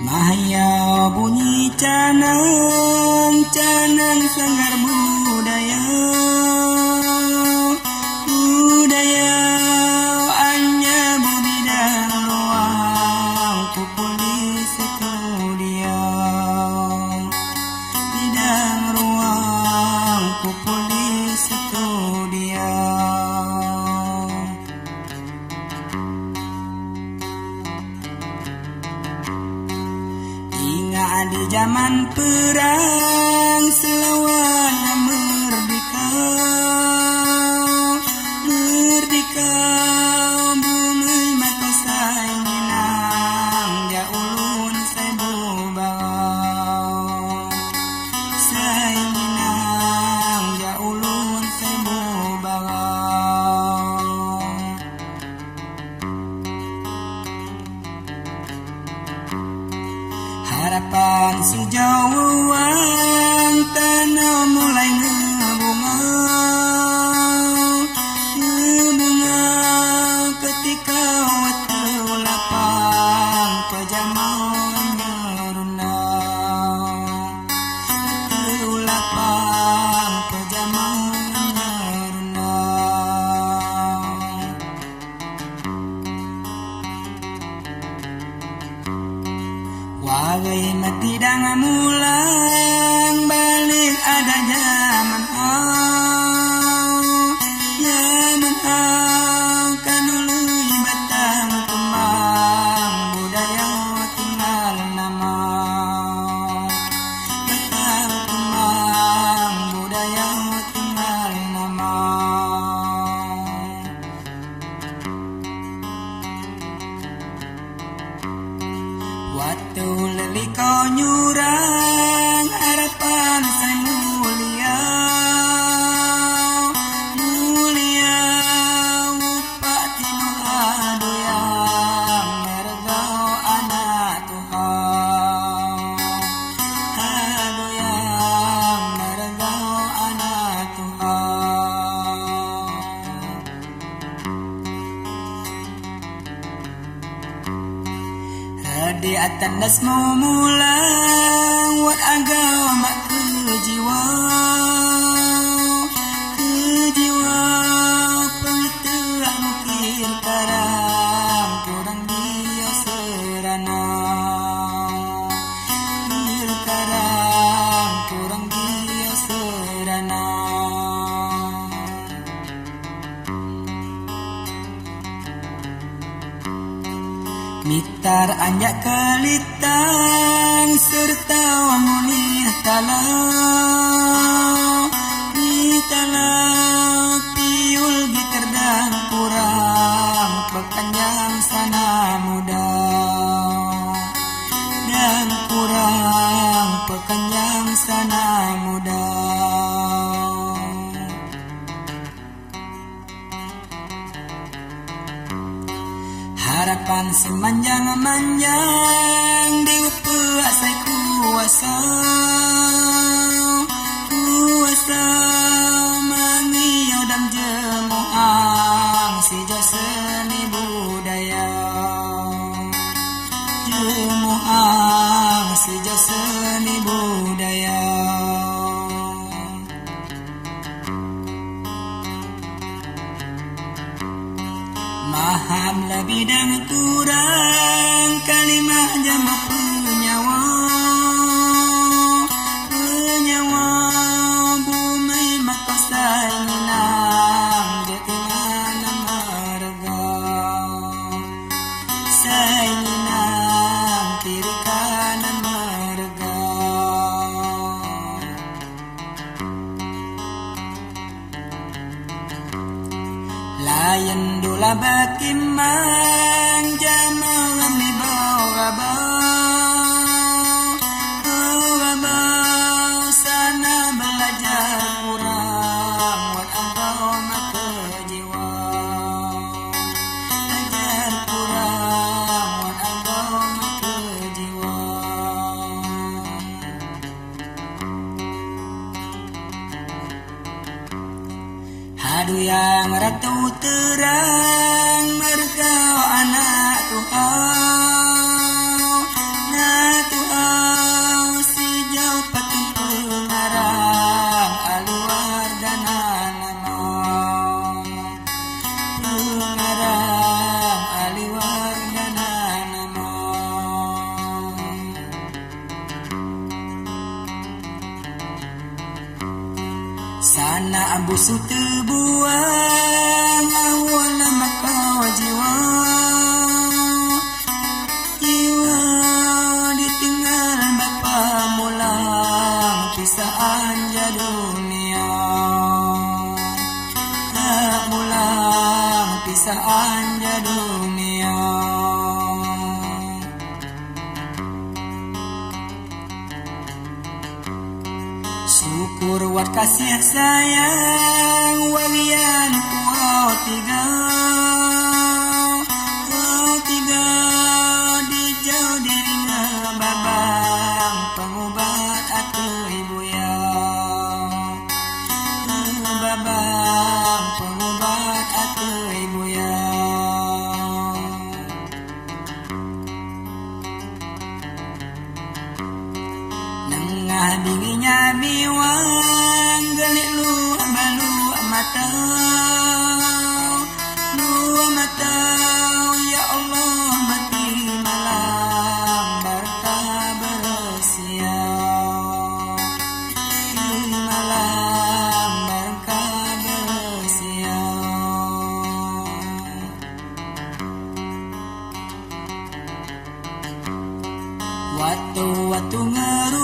Mahaya bunyi canang sanggar budaya, budaya anya bubidang ruang kupul di studio, bidang ruang kupul di studio. Di zaman perang selawatnya merdeka, merdeka bumi mata saya minang dia ulun saya bubawang, saya minang dia ulun saya bubawang. Harapan sejauhan tanah mulai ngebunga, ngebunga ketika waktu lapang pejamauannya runang, waktu lapang pejamauannya runang. Wagai mati dang mulang balik ada zaman kan ului batang kembang budaya tinggal nama, batang kembang budaya tinggal nama. Waktu leli kau nyurang harapan saya mulia, mulia upati nuhadu yang mergau anak Tuhan, hadu yang mergau anak Tuhan. Di atas mau mulang wat agama kejiwa, kejiwa penterak mukir karang kurang dia serana, mukir karang kurang dia serana. Mitar anjak kelitang serta munih talau, di talau piul gitar dan kurang pekanjang sana muda, dan kurang pekanjang sana muda. Harapan semanjang-manjang di saya kuasa, kuasa mangiau dan jemoang sejauh seni budaya, jemoang sejauh seni budaya. Maham lebih dan kurang kalimah jama penyawa, penyawa bumi maka saya minang jatingan marga, saya minang kiri kanan marga. Layan dula bakimang jamangan di bawah sana belajar kurang wat engkau maka jiwa, belajar kurang wat engkau maka jiwa. Hadu yang ratu terang mergau anak Tuhan, Anak busu terbuang awal makau jiwa. Jiwa ditinggal bapa mulang kisah anja dunia. Tak mulang kisah anja dunia. Syukur wat kasih sayang walian kau tiga di jauh dirinya babang pengubat aku ibu ya. Babang pengubat aku ibu ya. Nengah dinginnya biwang gelik lu balu mata. Lu mata ya Allah mati malam barka bersia. Malam barka bersia. Waktu ngeru